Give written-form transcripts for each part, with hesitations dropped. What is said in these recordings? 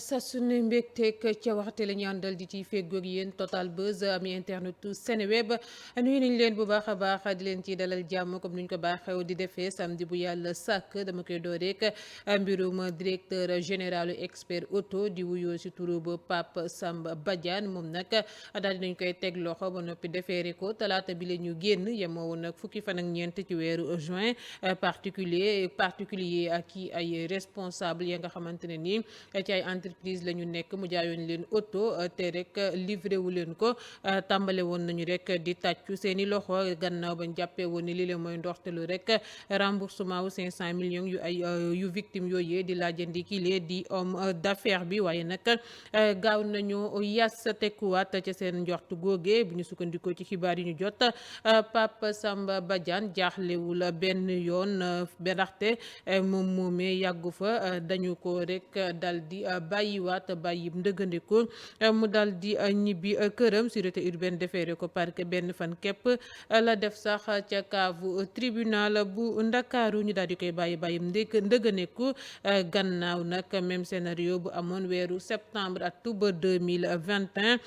saa su ne mbégteeg ca waxte la ñu àndal di ci feggoog yéen Total Buzz ami internetu Seneweb nuyu nañ leen bu baax a baax di leen ci dalal jàmm comme nuñ ko baaxew di defee samedi bu yàlla sàkk dama koy door rek mbirum directeur général expert auto di wuyoo si turu ba Pape Samba Badiane moom nag daal dinañ koy teg loxo ba noppi defeere ko talaata bi la ñu génn yemoo woon nag fukki fan ak ñeent ci weeru juin particulier ak i ay responsable ya nga xamante ne nii ci ay entreprise la ñu nekk mu jaayoon leen auto te rek livré wu leen ko tàmbale woon nañu rek di tàccu seeni loxo gannaaw bañ jàppee woon ni lii la mooy ndoxtelu rek remboursement wu 500 millions yu ay yu victime yooyee di laajandi kile di homme d'affaires bi waaye nag gaaw nañu yas tekkuwaat ca seen njortu googe bu ñu sukkandikoo ci xibaar yi ñu jot Pape Samba Badiane jaaxlewul benn yoon ndaxte moom moomee yàggu fa dañu ko rek dal di bàyyiwaat bàyyi ndëgëndiku mu dal di ñibbi këram sûreté urbaine defeere ko parquet benn fan képp la def sax ca kaavu tribunal bu ndakaaru ñu daal di koy bàyyi ndëgëndiku gannaaw nag même scénario bu amoon weeru septembre octobre 2021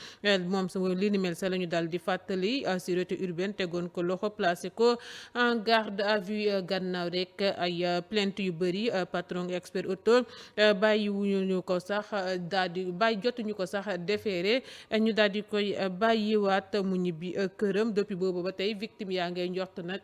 moom sa li ni mel sa la ñu daal di fàttali sûreté urbaine tegoon ko loxo placé ko en garde à vue gannaaw rek ay plainte yu bëri patron expert auto bàyyi wuñu ko sax jotuñu ko sax defeere ñu daal di koy bàyyiwaat mu ñibbi këram depuis boobu ba tey victime yaa ngay njort nag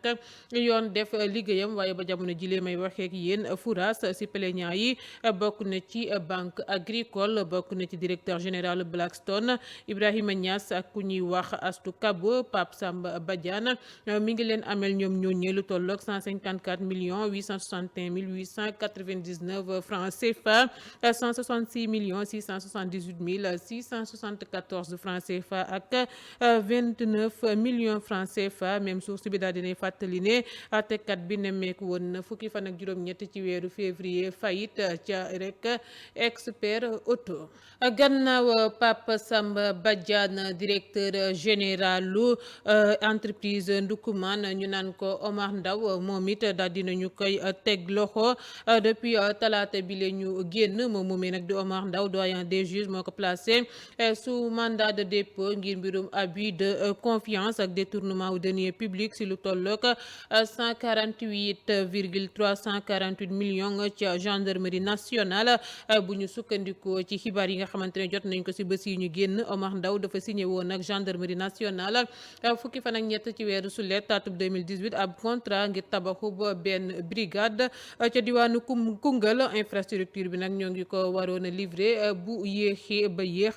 yoon def liggéeyam waaye ba jamono jilee may waxeek yéen fouras si plaignant yi bokk na ci banque agricole bokk na ci directeur général Blackstone Ibrahima Niass ak ku ñuy wax Astou Kabo Pape Samba Badiane mi ngi leen amel ñoom ñooñee lu tolloog 154 millions 861 mille 899 francs CFA 166 millions 678 mille 674 francs CFA ak 29 millions francs CFA même source bi daal dinay fàttali ne àttekat bi nemmeeku woon na fukki fan ak juróom-ñett ci weeru février fayit ca rek expert auto gannaaw Pape Samba Badiane directeur généralu entreprise Ndoukoumane ñu naan ko Omar Ndaw moom it daal dinañu koy teg loxo depuis talaata bi la ñu génn moom moomee nag di Omar Ndaw doyen des juges moo ko placé sous mandat de dépôt ngir mbirum abus de confiance ak détournement wu deniers publics si lu tolloog 148,348 millions ci gendarmerie nationale bu ñu sukkandikoo ci xibaar yi nga xamante ne jot nañ ko si bés yi ñu génn Omar Ndaw dafa signé woon ak gendarmerie nationale fukki fan ak ñett ci weeru sulet atub 2018 ab contrat ngir tabaxu benn brigade ca diwaanu Koungheul infrastructure bi nag ñoo ngi ko waroon a livré bu yéexee ba yéex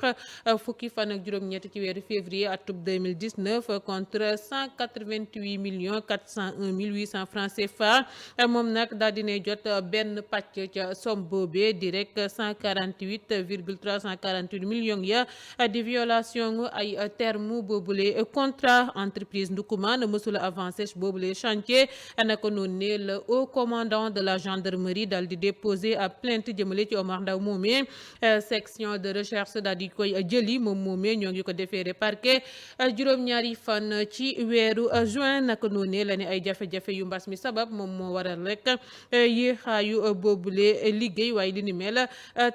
fukki fan ak juróom-ñett ci weeru février atub 2019 contre 188 millions 401 mille 800 francs CFA moom nag daal dinay jot benn pàcc ca somme boobee di rek 148,348 millions ya di violation ay terme boobule contrat entreprise Ndoukoumane mësula avancé boobule chantier naka noonu ne le haut commandant de la gendarmerie daal di déposé ab plainte jëmale ci Omar Ndaw moomee section de recherche daal di koy jëli moom moomee ñoo ngi ko defeere parquet juróom-ñaari fan ci weeru juin naka noonu ne la ne ay jafe-jafe yu mbas mi sabab moom moo waral rek yéexaayu boobule liggéey waaye li ni mel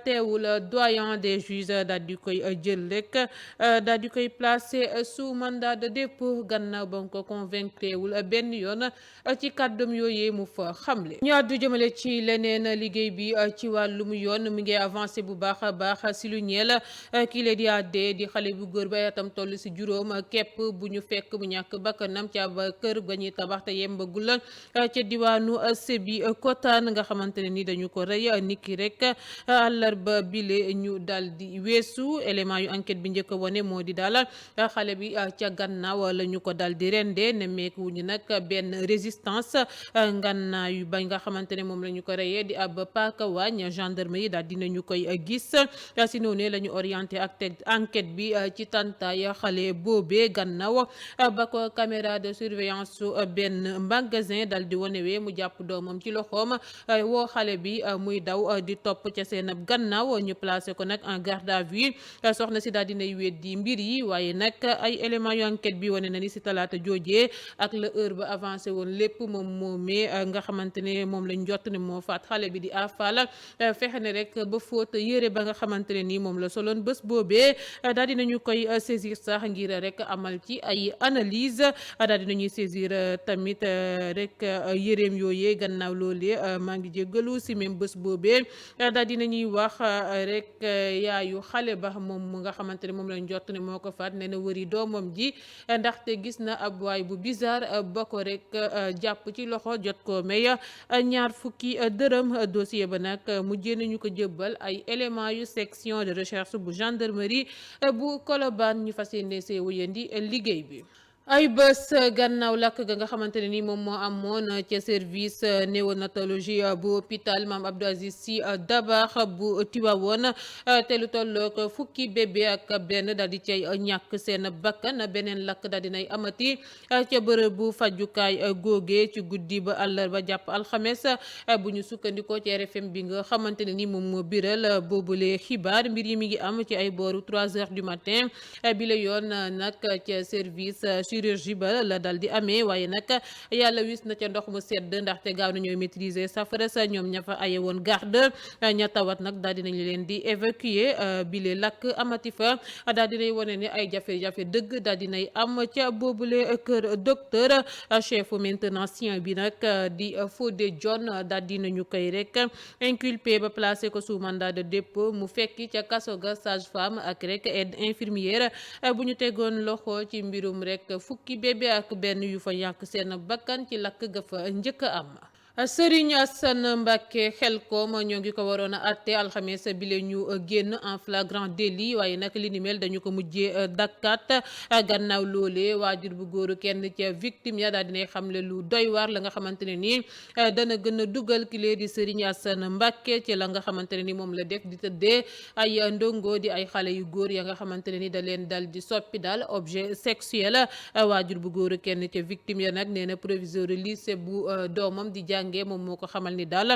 teewul doyen des juges daal di koy jël rek daal di koy placé sous mandat de dépôt gannaaw ba nga ko convaincre wul benn yoon ci kàddum yooyee mu fa xamle. ñu àddu jëmale ci leneen liggéey bi ci wàllum yoon mi ngi avancé bu baax a baax si lu ñeel kii la di àddee di xale bu góor ba yatam toll si juróom képp bu ñu fekk mu ñàkk bakkanam ca ba kër ga ñuy tabax te yembagul ca diwaanu Sébi Kotaan nga xamante ne ni dañu ko rey niki rek àllarba bile ñu dal di weesu élément yu enquête bi njëkk a wone moo di daal xale bi ca gannaaw la ñu ko dal di rende nemmeeku wuñu nag benn résistance ngannaayu ba nga xamante ne moom la ñu ko reyee di ab paaka waañ gendarmerie daal dinañu koy gis si noonu la ñu orienté ak teg enquête bi ci tantaay xale boobee gannaaw ba ko caméra de surveillance su benn magasin dal di wonewee mu jàpp doomam ci loxoom woo xale bi muy daw di topp ca seen ab gannaaw ñu placé ko nag en garde à vue soxna si daal dinay weddi mbir yi waaye nag ay éléments yu enquête bi wane na ni si talaata joojee ak la heure ba avancé woon lépp moom moomee nga xamante ne moom lañ jot ne moo faat xale bi di afal fexe ne rek ba fóota yére ba nga xamante ne ni moom la soloon bés boobee daal dinañu koy saisir sax ngir rek amal ci ay analyse daal dinañuy saisir tamit rek yéreem yooyee gannaaw loolee maa ngi jéggalu si même bés boobee daal dinañuy wax rek yaayu xale ba moom mu nga xamante ne moom lañ jot ne moo ko faat nee na wëri doomam ji ndaxte gis na ab waay bu bizarre ba ko rek jàpp ci loxo jot ko may ñaar fukki dërëm dossier ba nag mujjee nañu ko jëbbal ay éléments yu section de recherche bu gendarmerie bu Colobane ñu fas yéene see wëyandi liggéey bi. ay bés gannaaw lakk ga nga xamante ne ni moom moo amoon ca service néonatologie bu hôpital Mame Abdou Aziz Sy Dabakh bu Tivaouane te lu tollook fukki bébé ak benn daal di cay ñàkk seen bakkan beneen lakk daal dinay amati ca bërëb bu fajukaay googe ci guddi ba àllarba jàpp alxames bu ñu sukkandikoo ci RFM bi nga xamante ne ni moom moo biral boobule xibaar mbir yi mi ngi am ci ay booru 3 heures du matin bi la yoon nag ca service chirurgie ba la dal di amee waaye nag yàlla wis na ca ndox mu sedd ndaxte gaaw nañoo maîtriser safara sa ñoom ña fa aye woon garde ña tawat nag daal dinañu leen di évacuer bile lakk amati fa daal dinay wane ne ay jafe-jafe dëgg daal dinay am ca boobule kër docteur chef maintenancien bi nag di Fodé John daal dinañu koy rek inculpé ba placé ko sous mandat de dépôt mu fekki ca kaso ga sage femme ak rek aide infirmière bu ñu tegoon loxo ci mbirum rek fukki bébé ak benn yu fa ñàkk seen bakkan ci lakk ga fa njëkk a am. Serigne Assane Mbacké Xelkom ñoo ngi ko waroon a àtte alxames bi la ñu génn en flagrant délit waaye nag li ni mel dañu ko mujjee dakkat gannaaw loole waajur bu góoru kenn ca victime ya daal dinay xamle lu doy waar la nga xamante ne nii dana gën a dugal ki lee di Serigne Assane Mbacké ci la nga xamante ne ni moom la def di tëddee ay ndongo di ay xale yu góor ya nga xamante ne ni da leen dal di soppi daal objet sexuel waajur bu góoru kenn ca victime ya nag nee na proviseur lycée bu doomam di jàng moom moo ko xamal ni daal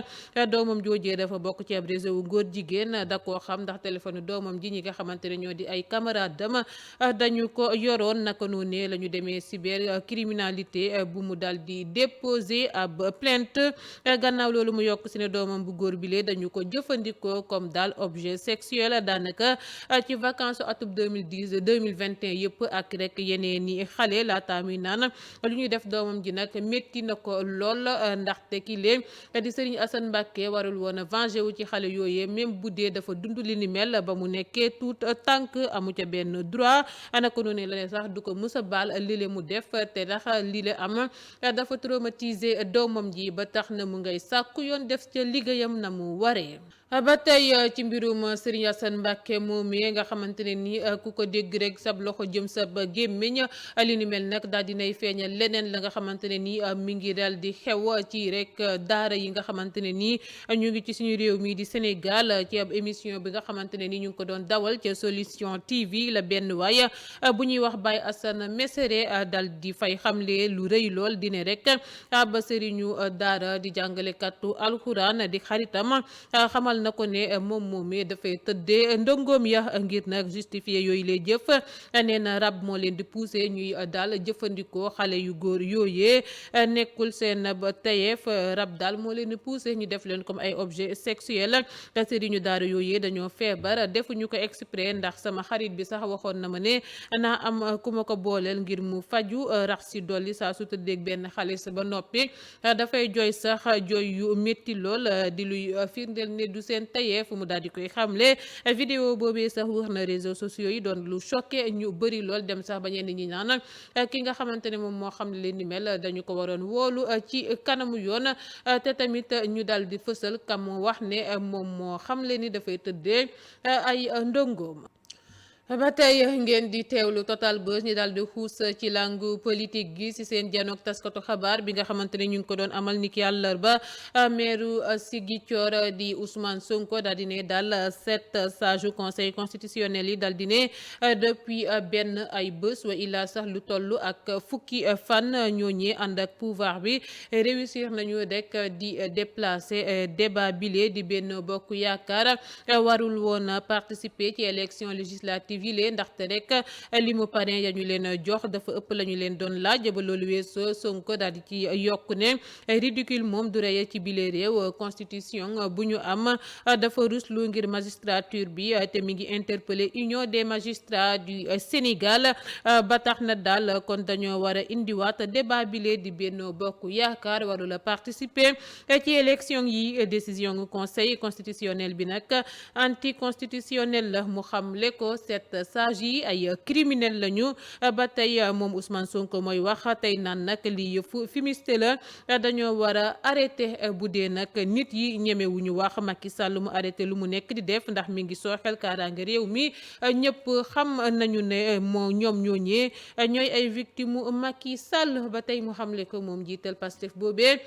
doomam joojee dafa bokk ci ab réseau wu góor jigéen da koo xam ndax téléphone doomam ji ñi nga xamante ne ñoo di ay camarade dama dañu ko yoroon naka noonee la ñu demee cybercriminalité bu mu daal di déposer ab plainte gannaaw loolu mu yokk si ne doomam bu góor bile dañu ko jëfandikoo comme daal objet sexuel daanaka ci vacances atum 2010 2021 yëpp ak rek yeneen i xale laata muy naan lu ñuy def doomam ji nag métti na ko lool ndaxte ki lee di Serigne Assane Mbacké warul woon a venger wu ci xale yooyee même bu dee dafa dund li ni mel ba mu nekkee tout tànk amu ca benn droit anako noonu la ne sax du ko mës a baal lile mu def te tax lile am dafa traumatiser doomam ji ba tax na mu ngay sàkku yoon def ca liggéeyam na mu waree. ba tey ci mbirum Serigne Assane Mbacké moomee nga xamante ne ni ku ko dégg rek sab loxo jëm sab gémmiñ li ni mel nag daal dinay feeñal leneen la nga xamante ne ni mi ngi daal di xew ci rek daara yi nga xamante ne nii ñu ngi ci suñu réew mi di Sénégal ci ab émission bi nga xamante ne ni ñu ngi ko doon dawal ca Solution TV la benn waay bu ñuy wax Baye Assane Mesere dal di fay xamle lu rëy lool dine rek ab sëriñu daara di jàngalekatu alxuraan di xaritam xamal na ko ne moom moomee dafay tëddee ndongoom ya ngir nag justifier yooyu lay jëf nee na rab moo leen di pousser ñuy daal jëfandikoo xale yu góor yooyee nekkul seen ba tayeef rab daal moo leen di pousser ñu def leen comme ay objet sexuel sëriñu daara yooyee dañoo feebar defuñu ko exprès ndax sama xarit bi sax waxoon na ma ne naa am ku ma ko booleel ngir mu faju rax si dolli saa su tëddeeg benn xaalis ba noppi dafay jooy sax jooy yu métti lool di luy firndeel ne du seen tayeef mu daal di koy xamle vidéo boobee sax wax na réseaux sociaux yi doon lu choqué ñu bëri lool dem sax ba ñenn ñi naan ki nga xamante ne moom moo xam ne leen ni mel dañu ko waroon woolu ci kanamu yoon te tamit ñu dal di fësal kam wax ne moom moo xam le ni dafay tëddee ay ndongoom. ba tey ngeen di teewlu Total Buzz ñi daal di xuus ci langue politique gi ci seen janook taskatu xabaar bi nga xamante ne ñu ngi ko doon amal niki àllarba meeru Ziguinchor di Ousmane Sonko daal di ne daal 7 sages conseil constitutionnel yi daal di ne depuis benn ay bés wa illaa sax lu toll ak fukki fan ñooñee ànd ak pouvoir bi réussir nañu rek di déplacer débat bile di benn bokk yaakaar warul woon participer ci élection législative législative yi lee ndaxte rek li mu parrain ya ñu leen jox dafa ëpp la ñu leen doon laaj ba loolu weesoo Sonko daal di ci yokk ne ridicule moom du reye ci bile réew constitution bu ñu am dafa ruslu ngir magistrature bi te mi ngi interpeller union des magistrats du Sénégal ba tax na daal kon dañoo war a indiwaat débat bile di Benno Bokk Yaakaar warula participer ci élection yi décision conseil constitutionnel bi nag anticonstitutionnel la mu xamle ko 7 sages yi ay criminel lañu ba tey moom Ousmane Sonko mooy wax tey naan nag lii yëfu fumiste la dañoo war a arrêté bu dee nag nit yi ñemewuñu wax Macky Sall mu arrêté lu mu nekk di def ndax mi ngi sooxel kaaraange réew mi ñëpp xam nañu ne ñoom ñooñee ñooy ay victime Macky Sall ba tey mu xamle ko moom jiital Pastef boobee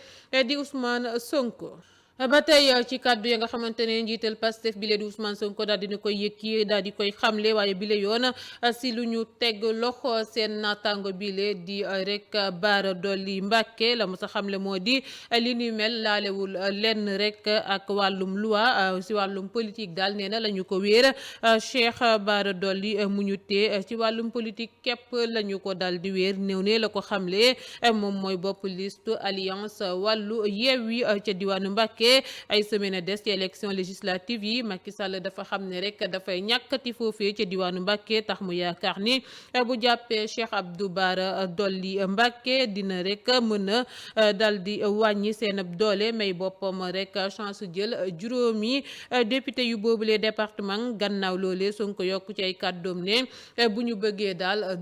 di Ousmane Sonko. ba tey ci kàddu ya nga xamante ne njiital Pastef bile di Ousmane Sonko daal dina koy yëkki daal di koy xamle waaye bile yoon si lu ñu teg loxo seen naataango bile di rek Bara Dolly Mbacké la mu sa xamle moo di li ni mel laalewul lenn rek ak wàllum loi si wàllum politique daal nee na la ñu ko wéer Cheikh Bara Dolly mu ñu tee ci wàllum politique képp la ñu ko daal di wéer néew ne la ko xamle moom mooy bopp liste alliance wàllu Yewwi ca diwaanu Mbacké ay semaine des ci élection législative yi Macky Sall dafa xam ne rek dafay ñàkkati foofee ca diwaanu Mbacké tax mu yaakaar ni bu jàppee Cheikh Abdou Bara Dolly Mbacké dina rek mën a dal di wàññi seen doole may boppam rek chance jël juróomi député yu boobule département gannaaw loolee Sonko yokk ci ay kàddoom ne bu ñu bëggee daal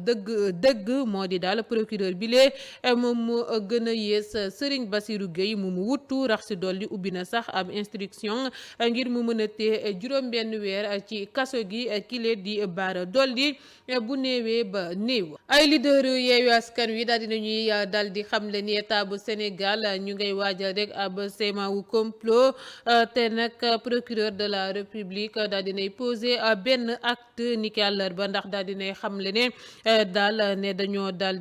dëgg moo di daal procureur bi lee moom mu gën a yées Serigne Bassirou Gueye mu wuttu rax si dolli ubbi na sax am instruction ngir mu mën a tee juróom benn weer ci kaso gi kile di Bara Dolly bu néewee ba néew. ay leader Yewwi Askan Wi daal dinañuy dal di xamle ni état bu Sénégal ñu ngay waajal rek ab schéma wu complot te nag procureur de la République daal dinay poser benn acte ni ki àllarba ndax daal dinay xamle ne daal ne dañoo dal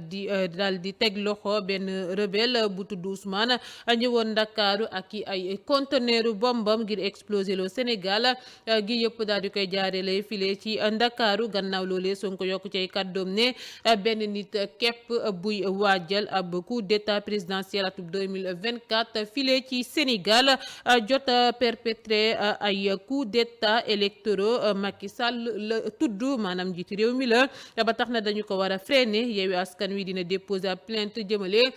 di teg loxo benn rebelle bu tudd Ousmane ñëwoon Ndakaaru ak ay conteneur bombam ngir exploser le Sénégal gi yëpp daal di koy jaarale file ci Ndakaaru gannaaw loolee Sonko yokk ci ay kàddoom ne benn nit képp buy waajal ab coup d'état présidentiel atub 2024 file ci Sénégal jot a perpétré ay coup d'état électoraux Macky Sall la tudd maanaam njiitu réew mi la ba tax na dañu ko war a freiner Yewwi Askan Wi dina déposer plainte jëmale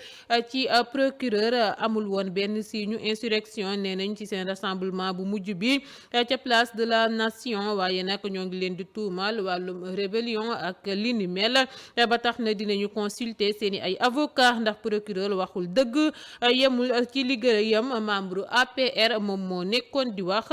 ci procureur amul woon benn signe insurrection nee nañ ci seen rassemblement bu mujj bi ca place de la nation waaye nag ñoo ngi leen di tuumal wàllum rébellion ak li ni mel ba tax na dinañu consulter seeni ay avocat ndax procureur waxul dëgg yemul ci liggéeyam membre APR moom moo nekkoon di wax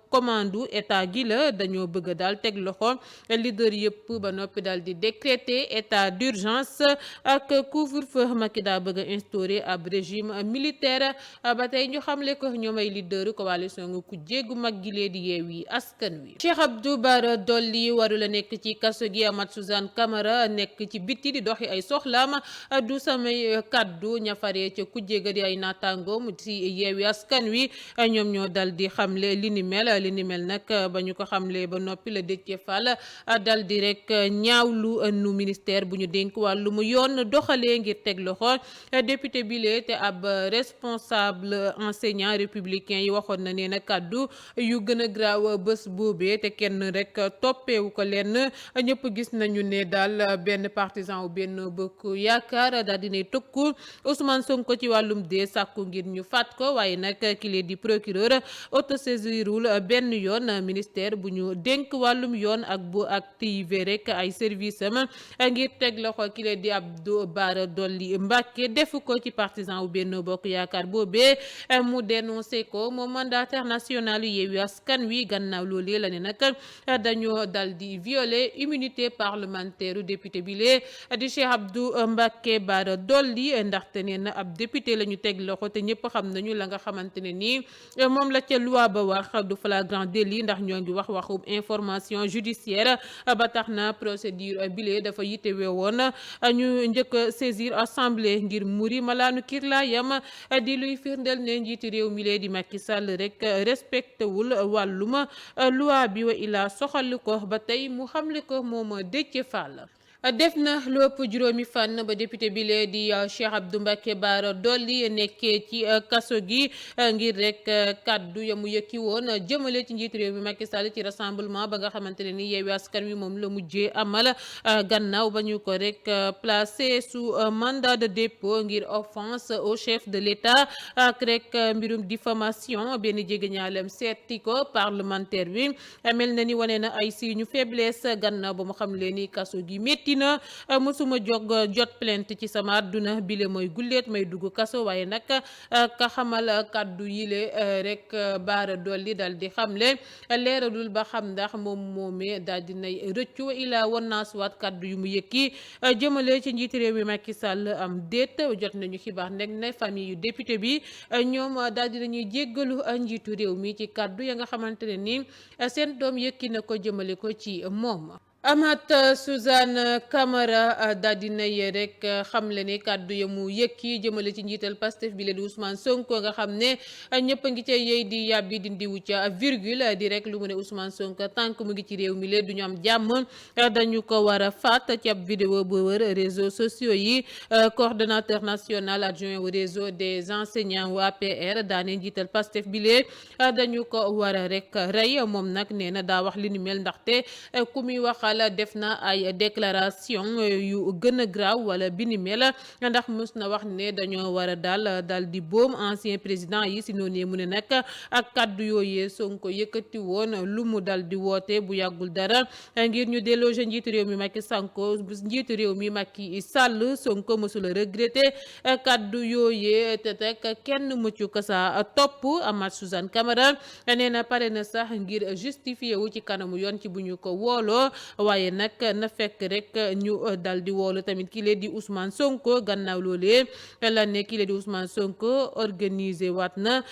commande état gi la dañoo bëgg daal teg loxo leader yëpp ba noppi daal di décréter état d'urgence ak couvre-feu Macky daa bëgg a instaurer ab régime militaire ba tey ñu xamle ko ñoom ay leader coalition nga ku jéggu mag gi lee di Yewwi Askan Wi. Cheikh Abdou Bara Dolly waru la nekk ci kaso gi Amath Suzanne Camara nekk ci biti di doxi ay soxlaam du samay kaddu ñafaree ca ku jégga di ay naataangoom ci Yewwi Askan Wi ñoom ñoo dal di xamle li ni mel nag ba ñu ko xamle ba noppi la Déthié Fall dal di rek ñaawlu nu ministère bu ñu dénk wàllum yoon doxalee ngir teg loxo député bile te ab responsable enseignant républicain yi waxoon na nee na kàddu yu gën a graaw bés boobee te kenn rek toppeewu ko leen ñëpp gis nañu ne daal benn partisan wu benn bokk yaakaar daal dinay tëkku Ousmane Sonko ci wàllum dee sàkku ngir ñu faat ko waaye nag kile di procureur autosaisirul benn yoon ministère bu ñu dénk wàllum yoon ak bu activé rek ay service am ngir teg loxo kile di Abdou Bara Dolly Mbacké defu ko ci partisan wu Benno Bokk Yaakaar boobee mu dénoncé ko moom mandataire national yu Yewwi Askan Wi gannaaw loolee la ne nag dañoo dal di violer immunité parlementaire député bi lee di Cheikh Abdou Mbacké Bara Dolly ndaxte nee na ab député la ñu teg loxo te ñëpp xam nañu la nga xamante ne nii moom la ca loi ba wax du fa flagrant délit ndax ñoo ngi waxum information judiciaire ba tax na procédure bile dafa yittewoo woon ñu njëkk saisir assemblée ngir muri malaanu kirlaayam di luy firndeel ne njiiti réew mi lee di Macky Sall rek respecté wul wàllum loi bi wa ilaa soxal ko ba tey mu xamle ko moom Déthié Fall. Def na lu ëpp juróomi fan ba député bi lee di Cheikh Abdou Mbacké Bara Dolly nekkee ci kaso gi ngir rek kaddu ya mu yëkki woon jëmale ci njiitu réew mi Macky Sall ci rassemblement ba nga xamante ne ni Yewwi Askan Wi moom la mujjee amal gannaaw ba ñu ko rek placé sous mandat de dépôt ngir offense au chef de l'État ak rek mbirum diffamation benn jegeñaalem seeti ko parlementaire bi mel na ni wane na ay signes faiblesse gannaaw ba mu xam leen ni kaso gi métti na mësuma jot plainte ci sama àdduna bile mooy gulleet may dugg kaso waaye nag ka xamal kàddu yile rek Bara Dolly dal di xamle leeralul ba xam ndax moom moomee daal di nay rëccu ilaa won naa suwaat kàddu yu mu yëkki jëmale ci njiiti réew mi Macky Sall am déet jot nañu xibaar nekk ne famille yu député bi ñoom daal di nañuy jéggalu njiitu réew mi ci kàddu ya nga xamante ne ni seen doom yëkki na ko jëmale ko ci moom. Amath Suzanne Camara daal di nay rek xamle ne kàddu ya mu yëkki jëmale ci njiital Pastef bi leen di Ousmane Sonko nga xam ne ñëpp a ngi ca yey di yàbbi di ndiwu ca virgule di rek lu mu ne Ousmane Sonko tànk mu ngi ci réew mi leen du ñu am jàmm dañu ko war a faat ci ab vidéo bu wër réseaux sociaux yi coordonnateur national adjoint au réseau des enseignants wu APR daane njiital Pastef bi leen dañu ko war a rek rey moom nag nee na daa wax li ni mel ndaxte ku muy waxal def na ay déclaration yu gën a graaw wala bi ni mel ndax mës na wax ne dañoo war a daal di boom ancien président yi si noonu mu ne nag ak kàddu yooyee Sonko yëkkati woon lu mu dal di woote bu yàggul dara ngir ñu déloger njiitu réew mi Macky Sall Sonko mësula regretté kàddu yooyee te teg kenn muccu ko sa topp Amath Suzanne Camara nee na pare na sax ngir justifié wu ci kanamu yoon ci bu ñu ko wooloo waaye nag na fekk rek ñu dal di woolu tamit ki lee di Ousmane Sonko gannaaw loolee la ne ki lee di Ousmane Sonko organisé waat na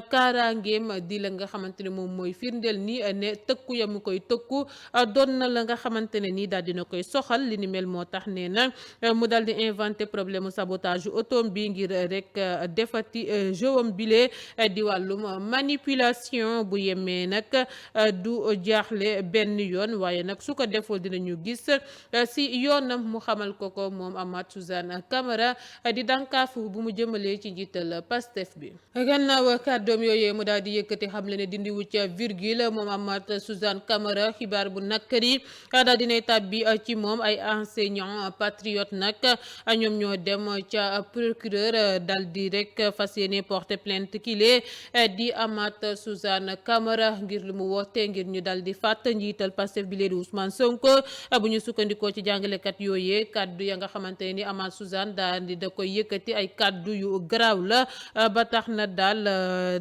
kaaraangeem di la nga xamante ne moom mooy firndeel ni ne tëkku ya mu koy tëkku doon na la nga xamante ne nii daal dina koy soxal li ni mel moo tax nee na mu dal di inventé problème sabotage otom bi ngir rek defati jëwam bile di wàllum manipulation bu yemee nag du jaaxle benn yoon waaye nag su ko deful dinañu gis si yoonam mu xamal ko moom Amath Suzanne Camara di dànkaafu bu mu jëmalee ci njiital Pastef bi gannaaw kàddoom yooyee mu daal di yëkkati xamle ne dindi wu ca virgule moom Amath Suzanne Camara xibaar bu nakkari daal dinay tàbbi ci moom ay enseignant patriote nag ñoom ñoo dem ca procureur dal di rek fas yéene porter plainte kile di Amath Suzanne Camara ngir lu mu woote ngir ñu dal di fàtt njiital Pastef bi leen di Ousmane Sonko bu ñu sukkandikoo ci jàngalekat yooyee kaddu ya nga xamante ni Amath Suzanne daal di da koy yëkkati ay kaddu yu garaaw la ba tax na daal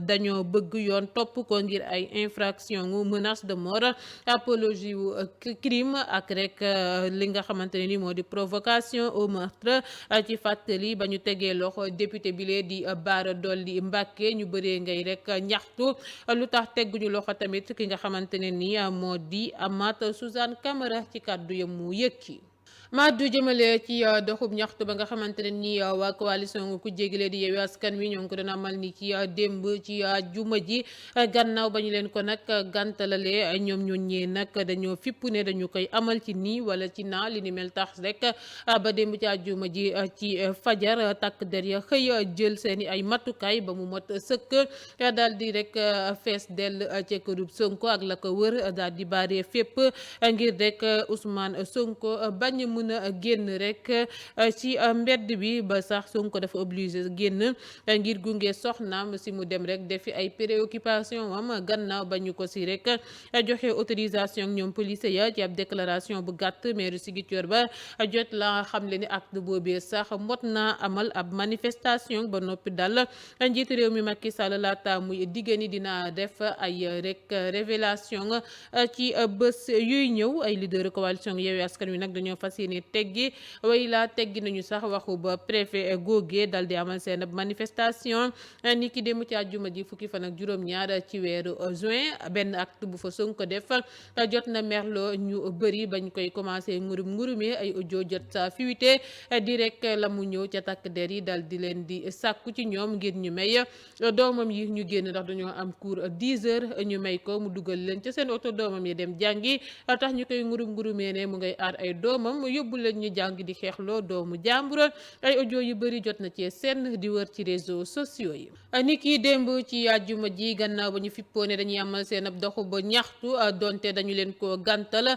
dañoo bëgg yoon topp ko ngir ay infraction wu menace de mort apologie wu crime ak rek li nga xamante ne ni moo di provocation au meurtre ci fàttali ba ñu tegee loxo député bi lee di Bara Dolly Mbacké ñu bëree ngay rek ñaxtu lu tax tegguñu loxo tamit ki nga xamante ne ni moo di Amath Suzanne Camara ci kàddu ya mu yëkki Maddu jëmale ci doxub ñaxtu ba nga xamante ne ni waa coalition ku jégilee di Yewwi Askan Wi ñoo ngi ko doon amal ni ci démb ci juma ji gannaaw ba ñu leen ko nag gàntalale ñoom ñooñee nag dañoo fipp ne dañu koy amal ci nii wala ci naa li ni mel tax rek ba démb ci juma ji ci fajar takk der ya xëy jël seeni ay matukaay ba mu mot sëkk daal di rek fees dell ca kërub Sonko ak la ko wër daal di bare fépp ngir rek Ousmane Sonko bañ mën a génn rek ci mbedd bi ba sax Sonko dafa obligé génn ngir gunge soxnaam si mu dem rek defi ay préoccupation am gannaaw ba ñu ko si rek joxe autorisation ñoom police ya ci ab déclaration bu gàtt maire Ziguinchor ba jot la xam le ni acte boobee sax mot naa amal ab manifestation ba noppi dal njiitu réew mi Macky Sall laata muy digg ni dina def ay rek révélation ci bés yuy ñëw ay leader coalition Yewwi Askan Wi nag dañoo fas yéene teggi way laa teggi nañu sax waxu ba préfet googee dal di amal seen manifestation ni ki démb ci àjjuma ji fukki fan ak juróom-ñaar ci weeru juin. Benn acte bu fa Sonko def jot na merloo ñu bëri bañ koy commencé ngurumee ay audio jot sa fuité di rek la mu ñëw ca takk der yi dal di leen di sàkku ci ñoom ngir ñu may doomam yi ñu génn ndax dañoo am cours 10 heures ñu may ko mu dugal leen ca seen oto doomam yi dem jàngi tax ñu koy ngurumee ne mu ngay aar ay doomam yóbbu leen ñu jàng di xeexloo doomu jàmbur. ay audio yu bëri jot na ci seen di wër ci réseaux sociaux yi. ni ki démb ci àjjuma ji gannaaw ba ñu fippoo ne dañuy amal seen ab doxu ba ñaxtu donte dañu leen ko gàntal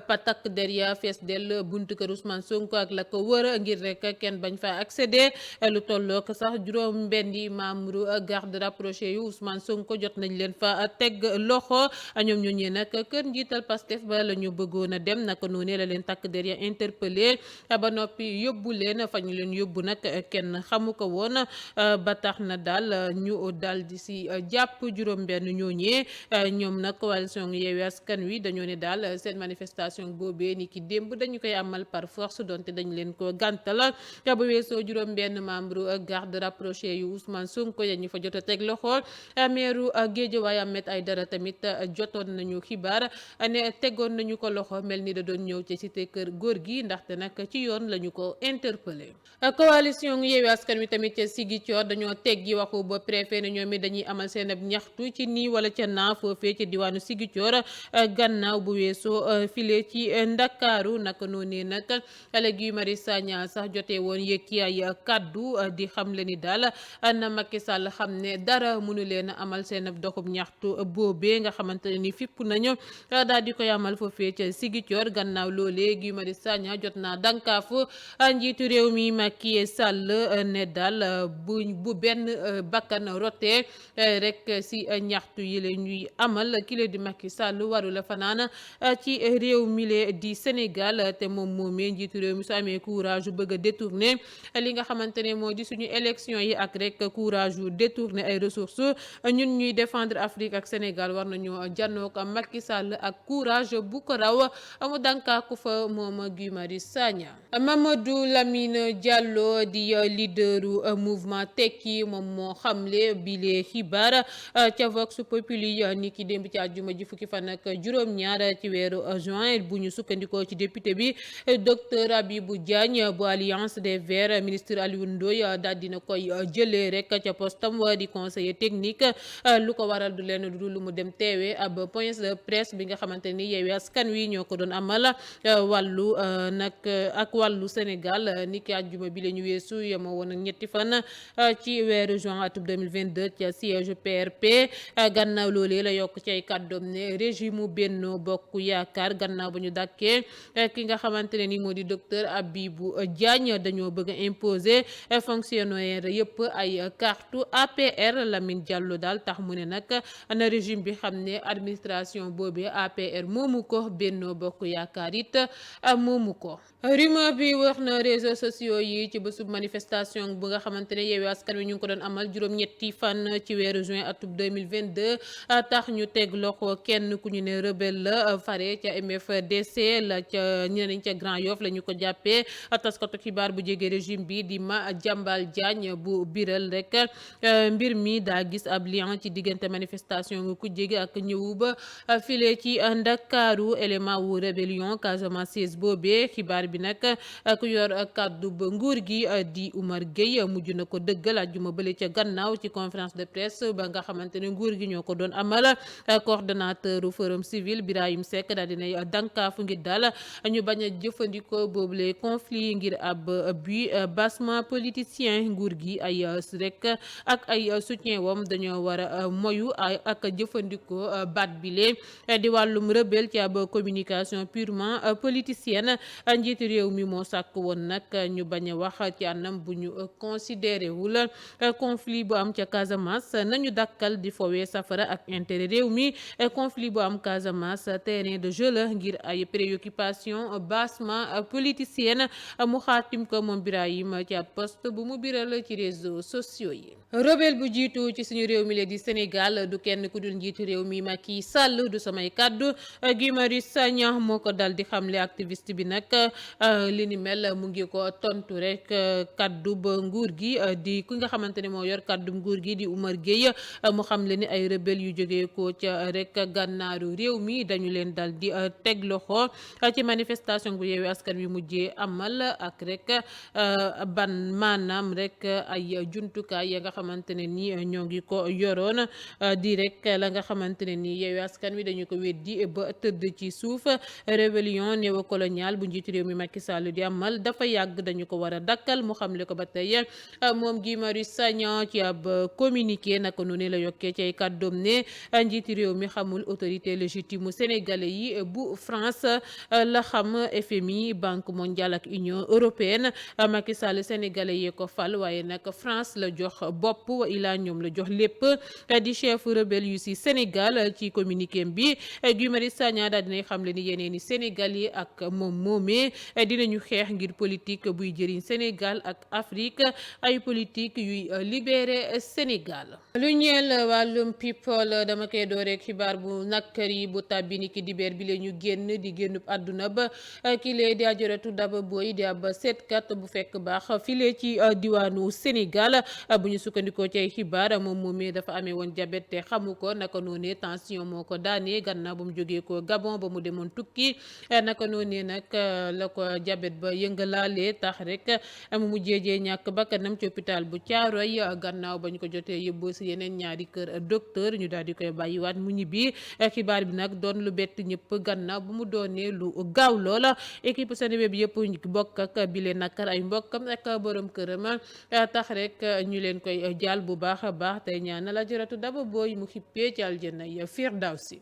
patak derrière fees del buntu kër Ousmane Sonko ak la ko wër ngir rek kenn bañ fa accéder lu tollook sax juróom benni membre garde rapproché yu Ousmane Sonko jot nañ leen fa teg loxo ñoom ñooñee nag kër njiital Pastef ba la ñu bëggoon a dem naka noonu la leen takk derrière interpellé ba noppi yóbbu leen fa ñu leen yóbbu nag kenn xamu ko woon ba tax na daal ñu dal di si jàpp juróom benn ñooñee ñoom nag coalition Yewwi Askan Wi dañoo ne daal seen manifestation boobee ni ki démb dañu koy amal par force donte dañu leen ko gàntal ba weesoo juróom benn membre garde rapproché yu Ousmane Sonko ya ñu fa jot a teg loxo meeru Guédiawaye Ahmed Aïdara tamit jotoon nañu xibaar ne tegoon nañu ko loxo mel ni da doon ñëw ci cité kër góor gi ndaxte nag ci yoon lañu ko interpellé. coalition Yewwi Askan Wi tamit Ziguinchor dañoo teggi waxu ba préfet ne ñoom it dañuy amal seen ab ñaxtu ci nii wala ca naa foofee ci diwaanu Ziguinchor gannaaw bu weesoo file ci Ndakaaru naka noonu nag Guy Marius Sagna sax jotee woon yëkki ay kaddu di xam le ni daal na Macky Sall xam ne dara mënu leen amal seen ab doxub ñaxtu boobee nga xamante ne ni fipp nañu daal di koy amal foofee ca Ziguinchor gannaaw loolee Guy Marius Sagna jot naa dankaafu njiitu réew mi Macky Sall ne daal bu benn bakkan rotee rek si ñaxtu yi la ñuy amal kile di Macky Sall waru la fanaan ci réew mi le di Sénégal te moom moomee njiitu réew mi su amee courage bëgg a détourner li nga xamante ne moo di suñu élection yi ak rek courage yu détourner ay ressources ñun ñuy défendre Afrique ak Sénégal war nañoo jànnook Macky Sall ak courage bu ko raw mu dànkaaku fa moom Guy Marius Sagna. Mamadou Lamine Diallo di leaderu mouvement Tekki moom moo xamle bile xibaar ca Vox Populi ni ki démb ci àjjuma ji fukki fan ak juróom-ñaar ci weeru juin bu ñu sukkandikoo ci député bi docteur Habibou Diagne bu Alliance des Verts ministre Aliou Ndoye daal dina koy jëlee rek ca postam di conseiller technique lu ko waral du leen du lu mu dem teewee ab point de presse bi nga xamante ni Yewwi Askan Wi ñoo ko doon amal wàllu nag ak wàllu Sénégal ni ki àjjuma bi la ñu weesu yemoo woon ak ñetti fan ci weeru juin atum 2022 ca siège PRP gannaaw loolee la yokk ci ay kàddoom ne régime Benno Bokk Yaakaar gannaaw ba ñu dàkkee ki nga xamante ne ni moo di docteur Habibou Diagne dañoo bëgg a imposer fonctionnaire yëpp ay carte APR Lamine Diallo daal tax mu ne nag na régime bi xam ne administration boobee APR moomu ko Benno Bokk Yaakaar it moomu ko. rumeur bi wax na réseaux sociaux yi ci bésub manifestation bu nga xamante ne Yewwi Askan Wi ñu ngi ko doon amal juróom-ñetti fan ci weeru juin atum 2022 tax ñu teg loxo kenn ku ñu ne rebelle la fare ca MFDC la ca ñeneen ca Grand Yoff la ñu ko jàppee taskatu xibaar bu jege régime bi di Madiambal Diagne bu biral rek mbir mi daa gis ab lien ci diggante manifestation nga ku jege ak ñëwu ba file ci Ndakaaru élément wu rébellion Casamance 16 boobee xibaar bi nag ku yor kàddu ba nguur gi di Oumar Gueye mujj na ko dëggal àjjuma bële ca gannaaw ci conférence de presse ba nga xamante ne nguur gi ñoo ko doon amal coordonnateur forum civil Birahim Seck daal dinay dankaafu ngir daal ñu bañ a jëfandikoo boobule conflit ngir ab but bassement politicien nguur gi ay rek ak ay soutien wam dañoo war a moyu ak jëfandikoo baat bile di wàllum rebelle ci ab communication purement politicienne njiitu réew mi moo sàkk woon nag ñu bañ a wax ci anam bu ñu considéré wul conflit bu am ca Casamance nañu dakkal di fowee safara ak intérêt réew mi conflit bu am Casamance terrain de jeu la ngir ay préoccupation bassement politicienne mu xaatim ko moom Birahim ci ab post bu mu biral ci réseaux sociaux yi. rebelle bu jiitu ci suñu réew mi la di Sénégal du kenn ku dul njiitu réew mi Macky Sall du samay kàddu Guy Marius Sagna moo ko dal di xamle. activiste bi nag li ni mel mu ngi ko tontu rek kàddu ba nguur gi di ki nga xamante ne moo yor kàddu nguur gi di Oumar Gueye mu xamle ni ay rebelle yu jógee ko ca rek gànnaaru réew mi dañu leen dal di teg loxo ci manifestation bu Yewwi Askan Wi mujjee amal ak rek ban maanaam rek ay jumtukaay ya nga xamante ne ni ñoo ngi ko yoroon di rek la nga xamante ne ni Yewwi Askan Wi dañu ko weddi ba tëdd ci suuf. rébellion néocoloniale bu njiitu réew mi Macky Sall di amal dafa yàgg dañu ko war a dakkal mu xamle ko ba tey moom Guy Marius Sagna ci ab communiqué naka noonu la yokkee ci ay kàddoom ne njiitu réew mi xamul autorité légitime mu sénégalais yi bu France la xam FMI Banque mondiale ak Union européenne Macky Sall sénégalais yee ko fal waaye nag France la jox bopp wa ilaa ñoom la jox lépp di chef rebelle yu si Sénégal. ci communiqué bi Guy Marius Sagna daal dinay xamle ni yeneen i Sénégal yi ak moom moomee dinañu xeex ngir politique buy jëriñ Sénégal ak Afrique ay politique yuy libéré Sénégal. lu ñeel wàllum people dama koy door rek xibaar bu nakkari bu tàbbi ni ki dibeer bi la ñu génn di génnub àdduna ba kile di Ajaratu Daba Boye di ab seetkat bu fekk baax file ci diwaanu Sénégal bu ñu sukkandikoo ci ay xibaar moom moomee dafa amee woon diabète te xamu ko naka noonee tension moo ko daanee gannaaw ba mu jógee ko Gabon ba mu demoon tukki naka noonee nag la ko diabète ba yëngalaalee tax rek mu mujjee ñàkk bakkanam ci hôpital bu Thiaroye gannaaw ba ñu ko jotee yóbbu si yeneen ñaari kër docteur ñu daal di koy bàyyiwaat mu ñibbi. xibaar bi nag doon lu bett ñëpp gannaaw bu mu doonee lu gaaw loola équipe Seneweb bi yëpp bokk ak bile nakar ay mbokkam ak borom këram tax rek ñu leen koy jaal bu baax a baax tey ñaanal Ajaratu Daba Boye mu xippee ci aljanna ya Firdawsi.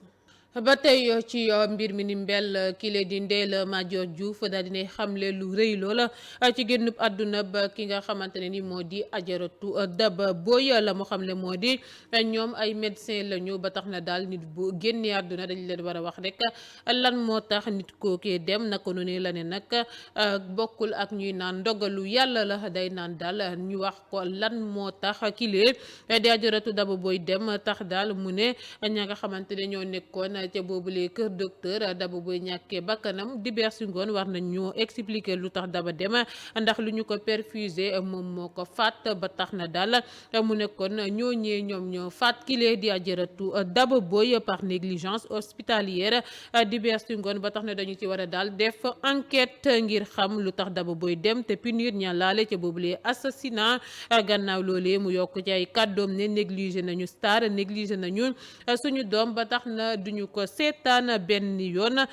ba tey ci mbir mi ni mbel kile di Ndella Madior Diouf daal dinay xamle lu rëy loola ci génnub àdduna ba ki nga xamante ne ni moo di Ajaratu Daba Boye la mu xamle moo di ñoom ay médecin lañu ba tax na daal nit bu génnee àdduna dañ leen war a wax rek lan moo tax nit kookee dem naka noonu la ne nag bokkul ak ñuy naan ndogalu yàlla la day naan daal ñu wax ko lan moo tax kile di Ajaratu Daba Boye dem tax daal mu ne ña nga xamante ne ñoo nekkoon ca boobule kër docteur Daba Boye ñàkkee bakkanam dibeer si ngoon war nañ ñoo expliquer lu tax Daba dem ndax lu ñu ko perfusé moom moo ko faat ba tax na daal mu nekkoon ñooñee ñoom ñoo faat kile di Ajaratu Daba Boye par négligence hospitalière dibeer si ngoon ba tax na dañu ci war a daal def enquête ngir xam lu tax Daba Boye dem te punir ña laale ca boobule assassinat gannaaw loolee mu yokk ci ay kàddoom ne négligé nañu star négligé nañu suñu doom ba tax na duñu ko seetaan benn yoon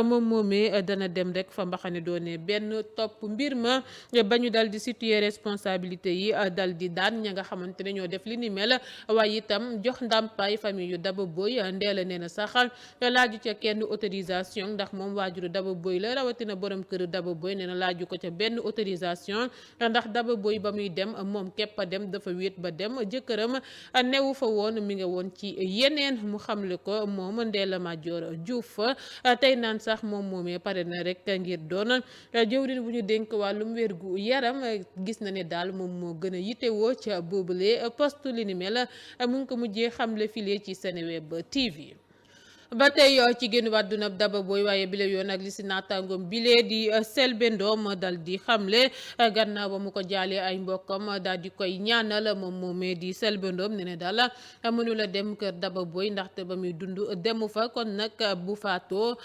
moom moomee dana dem rek fa mbaxane doone benn topp mbir ma ba ñu dal di situer responsabilité yi dal di daan ña nga xamante ne ñoo def li ni mel waaye itam jox ndàmpaay famille yu Daba Boye Ndella nee na sax laaju ca kenn autorisation ndax moom waajuru Daba Boye la rawatina borom kër Daba Boye nee na laaju ko ca benn autorisation ndax Daba Boye ba muy dem moom képp a dem dafa wéet ba dem jëkkëram newu fa woon mi nga woon ci yeneen mu xamle ko moom Ndella Madior Diouf tey naan sax moom moomee pare na rek ngir doon jëwriñ bu ñu dénk wàllum wérgu yaram gis na ne daal moom moo gën a yitewoo ca boobule poste li ni mel mu ngi ko mujjee xamle file ci Seneweb TV. ba tey ci génn àdduna Daba Boye waaye bile yoon ak li si naataangoom bile di Selbé Ndom dal di xamle gannaaw ba mu ko jaalee ay mbokkam daal di koy ñaanal moom moomee di Selbé Ndom ne ne daal mënula dem kër Daba Boye ndaxte ba muy dund demu fa kon nag bu faatoo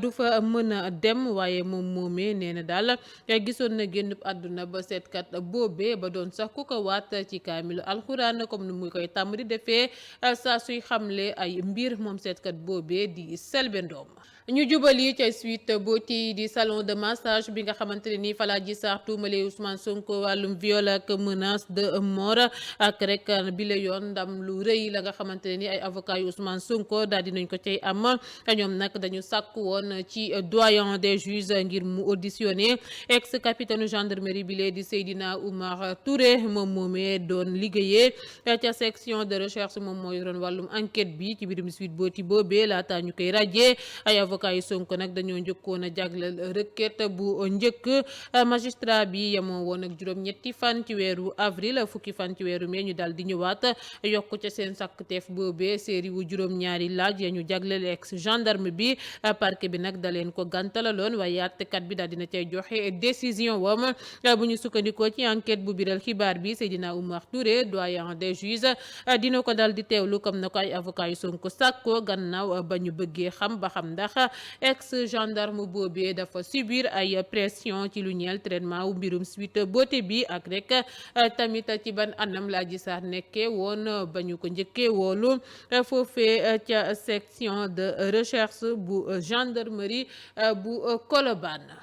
du fa mën a dem waaye moom moomee nee na daal gisoon na génn àdduna ba seetkat boobee ba doon sax ku ko waat ci kaamilu alxuraan comme ni muy koy tàmm di defee saa suy xamle ay mbir moom seetkat boobee di Selbé Ndom. ñu jubali ca suite booti di salon de massage bi nga xamante ne nii falaa ji sax tuumale Ousmane Sonko wàllum viol ak menace de mort ak rek bi la yoon ndam lu rëy la nga xamante ne ni ay avocat yu Ousmane Sonko daal dinañ ko cay am ñoom nag dañu sàkku woon ci doyen des juges ngir mu auditionné ex capitaine gendarmerie bi lee di Seydina Oumar Touré moom moomee doon liggéeyee ca section de recherche moom moo yoroon wàllum enquête bi ci biirum suite booti boobee laata ñu koy rajee ay avocat yi Sonko nag dañoo njëkkoon a jagleel requête bu njëkk magistrat bi yemoo woon ak juróom-ñetti fan ci weeru avril fukki fan ci weeru mai ñu daal di ñëwaat yokk ca seen sakkuteef boobee série wu juróom-ñaari laaj ya ñu jagleel ex gendarme bi parquet bi nag da leen ko gàntalaloon waaye àttekat bi daal dina cay joxe décision wam bu ñu sukkandikoo ci enquête bu biral xibaar bi Seydina Oumar Touré doyen des juges dina ko dal di teewlu comme na ko ay avocat yu Sonko sàkko gannaaw ba ñu bëggee xam ba xam ndax ex gendarme boobee dafa subir ay pression ci lu ñeel traitement wu mbirum Sweet Beauté bi ak rek tamit ci ban anam la Adji Sarr nekkee woon ba ñu ko njëkkee woolu foofee ca section de recherche bu gendarmerie bu Colobane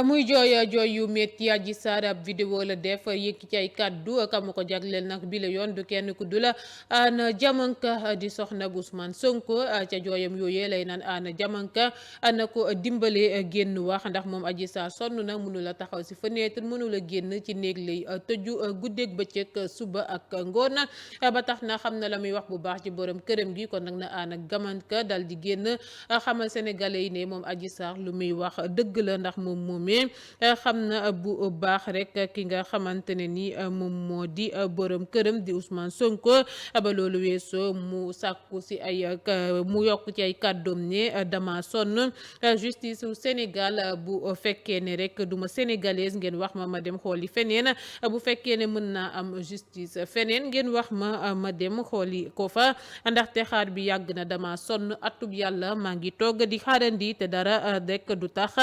muy jooy yu métti Adji Sarr ab vidéo la def yëkki ci ay kàddu kam ko jagleel nag bi la yoon du kenn ku dula Anna Diamanka di soxna bu Ousmane Sonko ca jooyam yooyee lay naan Anna Diamanka na ko dimbale génn wax ndax moom Adji Sarr sonn na mënula taxaw si fenêtre mënula génn ci néeg lay tëju guddeeg bëccëg suba ak ngoon ba tax na xam na la muy wax bu baax ci borom këram gi kon nag na Anna Diamanka dal di génn xamal sénégalais yi ne moom Adji Sarr lu muy wax dëgg la ndax moom mais xam na bu baax rek ki nga xamante ne ni moom moo di borom këram di Ousmane Sonko ba loolu weesoo mu sàkku si ay mu yokk ci ay kàddoom ne dama sonn justice su Sénégal bu fekkee ne rek duma sénégalaise ngeen wax ma dem xooli feneen bu fekkee ne mën naa am justice feneen ngeen wax ma dem xooli ko fa ndaxte xaar bi yàgg na dama sonn atub yàlla maa ngi togg di xaarandi te dara rek du tax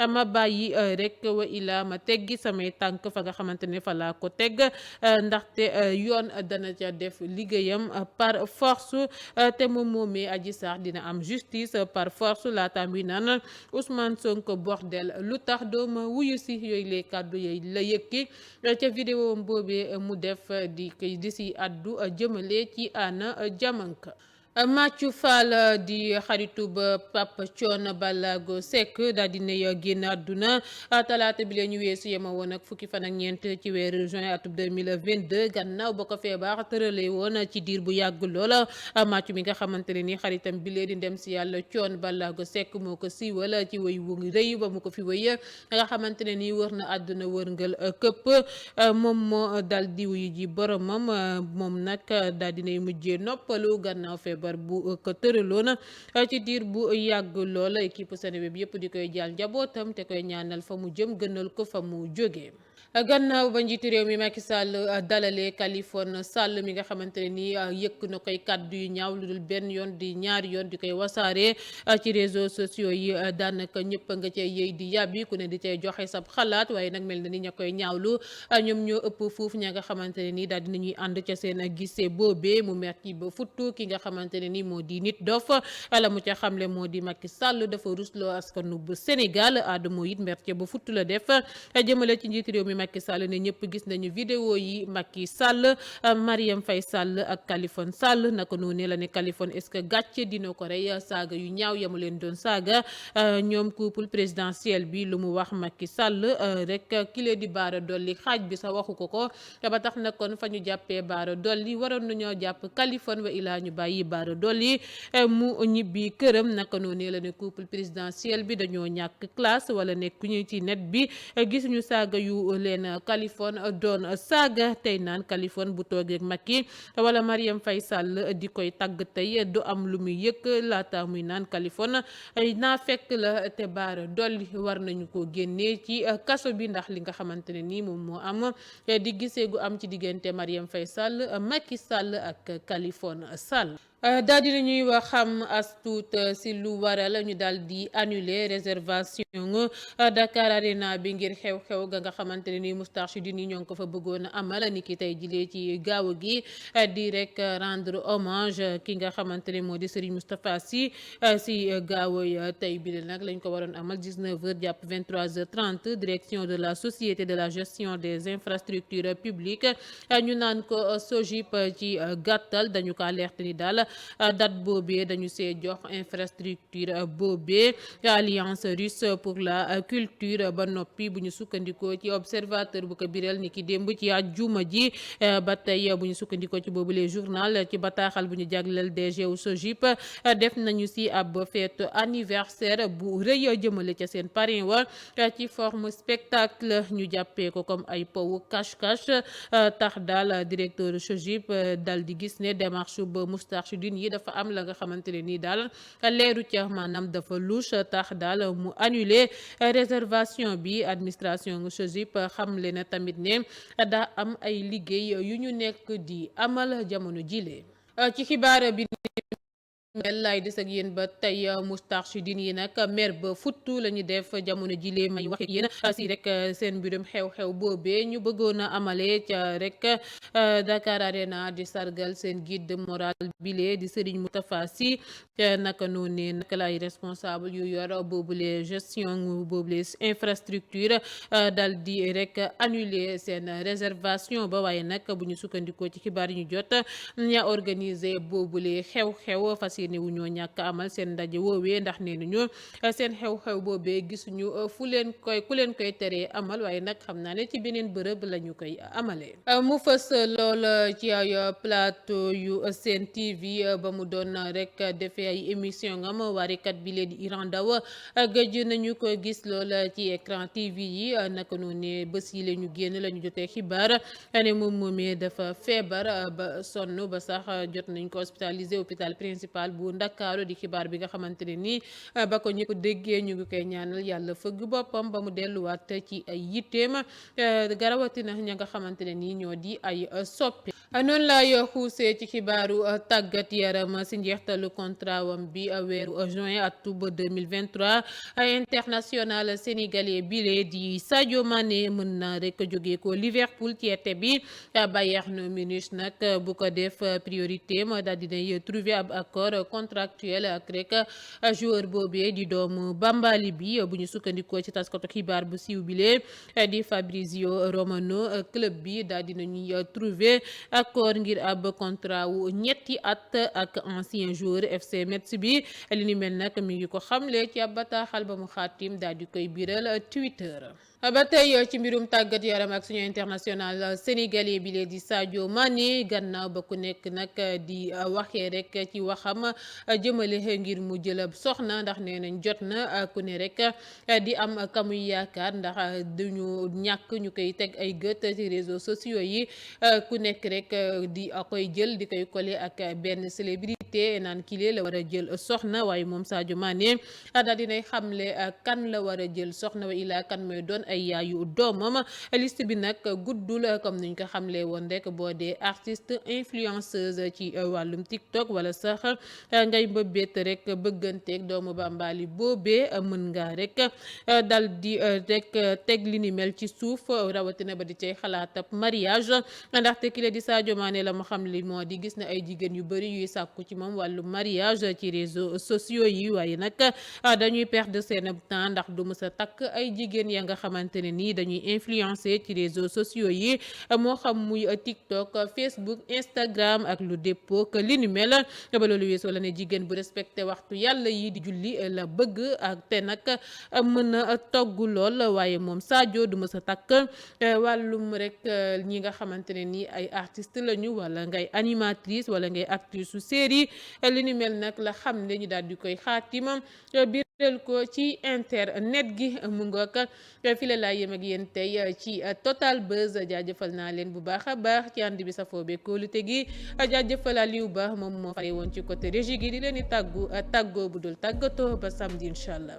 ma bàyyi rek wa ila ma teggi samay tànk fa nga xamante ne fa laa ko teg ndaxte yoon dana ca def liggéeyam par force te moom moomee Adji Sarr dina am justice par force laata muy naan Ousmane Sonko bordel lu tax dooma wuyu si yooyu les kàddu yooyu la yëkki ca vidéo boobee mu def di si addu jëmale ci Anna Diamanka Mathieu Fall di xaritu ba Pape Thione Ballago Seck daal di ne génn àdduna talaata bi la ñu weesu yema woon ak fukki fan ak ñeent ci weeru juin atub 2022 gannaaw ba ko feebar tërale woon ci diir bu yàgg loola Mathieu mi nga xamante ne ni xaritam bi lee di dem si yàlla Thione Ballago Seck moo ko siiwal ci wëy wu rëy ba mu ko fi wëy nga xamante ne ni wër na àdduna wërngal këpp moom moo dal di wuyu ji boromam moom nag daal dinay mujjee noppalu gannaaw feebar bu ko tëraloon ci diir bu yàgg lool équipe Seneweb bi yëpp di koy jaal njabootam te koy ñaanal fa mu jëm gënal ko fa mu jógee. Gannaaw ba njiitu réew mi Macky Sall dalalee Khaliphone Sall mi nga xamante ne ni yëkk na koy kàddu yu ñaaw lu dul benn yoon di ñaari yoon di koy wasaare ci réseaux sociaux yi daanaka ñëpp nga cay yëy di yàbbi ku ne di cay joxe sab xalaat waaye nag mel na ni ña koy ñaawlu ñoom ñoo ëpp foofu ña nga xamante ne ni daal dinañuy ànd ca seen gisee boobee mu mer ci ba futtu ki nga xamante ne ni moo di nit dof la mu ca xamle moo di Macky Sall dafa rusloo askanu bu Sénégal Adamo it mer ca ba futtu la def jëmale ci njiitu réew mi Macky Sall ne ñëpp gis nañu vidéo yi Macky Sall Marième Faye Sall ak Khaliphone Sall naka noonu la ne Khaliphone est-ce que gàcce dina ko rey saaga yu ñaaw yamu leen doon saaga ñoom couple présidentiel bi lu mu wax Macky Sall rek kile di Bara Dolly xaaj bi sa waxu ko ba tax na kon fa ñu jàppee Bara Dolly waroon nañoo jàpp Khaliphone wa ilaa ñu bàyyi Bara Dolly mu ñibbi këram naka noonu la ne couple présidentiel bi dañoo ñàkk classe wala nekkuñu ci net bi gisuñu saaga yu leen Khaliphone doon saaga tey naan Khaliphone bu toogee ak Macky wala Marième Faye Sall di koy tagg tey du am lu muy yëkk laata muy naan Khaliphone naa fekk la te Bara Dolly war nañu ko génnee ci kaso bi ndax li nga xamante ne nii moom moo am di gisee gu am ci diggante Marième Faye Sall Macky Sall ak Khaliphone Sall. daal di ñuy wax xam as tuut si lu waral ñu daal di annuler réservation Dakar Arena bi ngir xew-xew ga nga xamante ne ni Moustarchidine yi ñoo ngi ko fa bëggoon a amal ni ki tey jilee ci gaaw gi di rek rendre hommage ki nga xamante ne moo di Serigne Moustapha Sy si gaaw tey bi nag lañ ko waroon amal 19h jàpp 23h30 direction de la société de la gestion des infrastructures publiques ñu naan ko SOGIP ci gàttal dañu ko alerte ni daal date boobee dañu see jox infrastructure boobee alliance russe pour la culture ba noppi bu ñu sukkandikoo ci observateur bu ko biral ni ki démb ci àjjuma ji ba tey bu ñu sukkandikoo ci boobu les journal ci bataaxal bu ñu jagleel DG wu SOGIP def nañu si ab fête anniversaire bu rëy jëmale ca seen parrain wa ci forme spectacle ñu jàppee ko comme ay powu cache-cache tax daal directeur SOGIP dal di gis ne démarche ba Moustarchidine yi dafa am la nga xamante ne nii daal leeru ca maanaam dafa louche tax daal mu annulé réservation bi administration SOGIP xamle na tamit ne daa am ay liggéey yu ñu nekk di amal jamono jile ci xibaar bi lay des ak yéen ba tey Moustarchidine yi nag mer ba futtu la ñu def jamono jile may wax ak yéen si rek seen mbirum xew-xew boobee ñu bëggoon a amale ca rek Dakar Arena di sargal seen guide moral bile di Serigne Moustapha Sy naka noonu naka lay responsable yu yor boobule gestion boobule infrastructure dal di rek annuler seen réservation ba waaye nag bu ñu sukkandikoo ci xibaar yi ñu jot ña organiser boobule xew-xew fas yéene wu ñoo ñàkk amal seen ndaje woowee ndax nee nañu seen xew-xew boobee gisuñu ku leen koy teree amal waaye nag xam naa ne ci beneen bërëb la ñu koy amalee mu fës lool ci ay plateau yu Sen TV ba mu doon rek defee ay émission ngam waarikat bi leen di Iran Ndaw gëj nañu ko gis lool ci écran TV yi naka noonu ne bés yi la ñu génn la ñu jotee xibaar ne moom moomee dafa feebar ba sonn ba sax jot nañ ko hospitalisé hôpital principal bu Ndakaaru di xibaar bi nga xamante ne nii ba ko ñëpp déggee ñu ngi koy ñaanal yàlla fëgg boppam ba mu delluwaat ci ay yitteem garawatina ña nga xamante ne nii ñoo di ay soppi noonu laay xuusee ci xibaaru tàggat yaram si njeextalu contrat wam bi weeru juin atub 2023 international sénégalais bile di Sadio Mané mën na rek jóge ko Liverpool ci été bi Bayern Munich nag bu ko def priorité ma daal dinay trouver ab accord contractuel ak rek joueur boobee di doomu Bambali bi bu ñu sukkandikoo ci taskatu xibaar bu siiw bile di Fabrizio Romano club bi daal dinañuy trouver accord ngir ab contrat wu ñetti at ak ancien joueur FC Metz bi li ni mel nag mi ngi ko xamle ci ab bataaxal ba mu xaatim daal di koy biral Twitter. ba tey ci mbirum tàggat yaram ak suñu international sénégalais bi lee di Sadio Mané gannaaw ba ku nekk nag di waxee rek ci waxam jëmale ngir mu jëlab soxna ndax nee nañ jot na ku ne rek di am kamuy yaakaar ndax duñu ñàkk ñu koy teg ay gët ci réseaux sociaux yi ku nekk rek di koy jël di koy collé ak benn célébrité naan kile la war a jël soxna waaye moom Sadio Mané daal dinay xamle kan la war a jël soxna wa ilaa kan mooy doon ay yaayu doomam liste bi nag guddul comme niñ ko xamlee woon rek boo dee artiste influenceuse ci wàllum TikTok wala sax ngay mbëbbeet rek bëgganteeg doomu Bambali boobee mën nga rek dal di rek teg li ni mel ci suuf rawatina ba di cay xalaatab mariage ndaxte ki la di Sadio Mané la mu xam li moo di gis na ay jigéen yu bëri yuy sàkku ci moom wàllu mariage ci réseaux sociaux yi waaye nag dañuy perdre seen temps ndax du mës a takk ay jigéen ya nga xamante ne nii dañuy influencer ci réseaux sociaux yi moo xam muy TikTok Facebook Instagram ak lu dépôt que li ni mel ba loolu weesoo la ne jigéen bu respecté waxtu yàlla yi di julli la bëgg ak te nag mën a togg lool waaye moom Sadio du mës a takk wàllum rek ñi nga xamante ne nii ay artiste lañu wala ngay animatrice wala ngay actrice su série li ni mel nag la xam ne ñu daal di koy xaatima biral ko ci internet gi mu ngoog fi la laa yem ak yéen tey ci Total Buzz jaajëfal naa leen bu baax a baax ci ànd bi safoo be kóolute gi jaajëfal Aliou Ba moom moo fare woon ci côté régie gi di leen di tàggoo bu dul tàggatoo ba samedi incha allah.